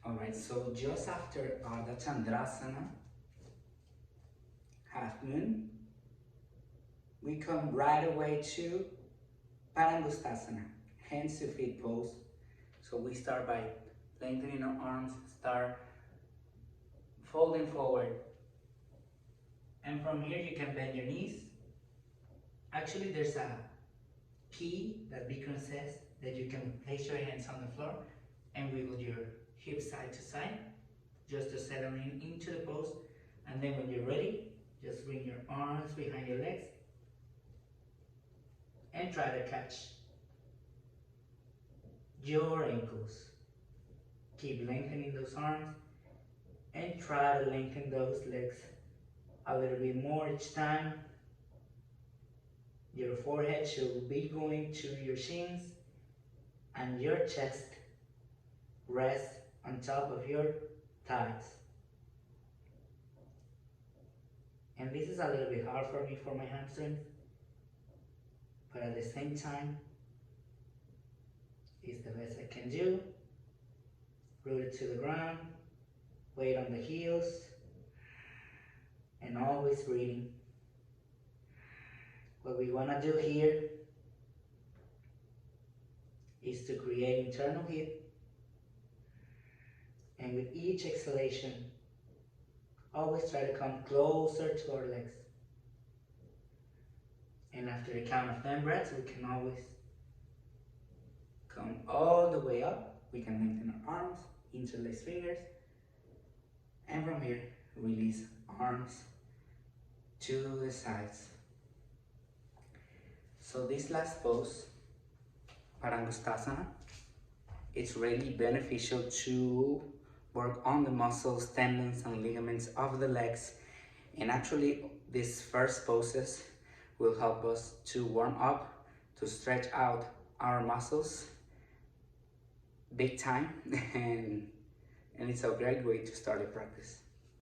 Alright, so just after Ardha Chandrasana, half moon, we come right away to Padangusthasana, hands to feet pose. So we start by lengthening our arms, start folding forward. And from here you can bend your knees. Actually there's a key that Bikram says that you can place your hands on the floor and wiggle your hips side to side just to settle into the pose. And then when you're ready, just bring your arms behind your legs and try to catch your ankles. Keep lengthening those arms and try to lengthen those legs a little bit more each time. Your forehead should be going to your shins and your chest rest on top of your thighs. And this is a little bit hard for me for my hamstrings, but at the same time, it's the best I can do. Rooted to the ground, weight on the heels, and always breathing. What we want to do here is to create internal heat, and with each exhalation, always try to come closer to our legs. And after the count of 10 breaths, we can always come all the way up. We can lengthen our arms, interlace fingers, and from here, release arms to the sides. So this last pose, Padangusthasana, it's really beneficial to work on the muscles, tendons, and ligaments of the legs. And actually, these first poses will help us to warm up, to stretch out our muscles big time, and it's a great way to start your practice.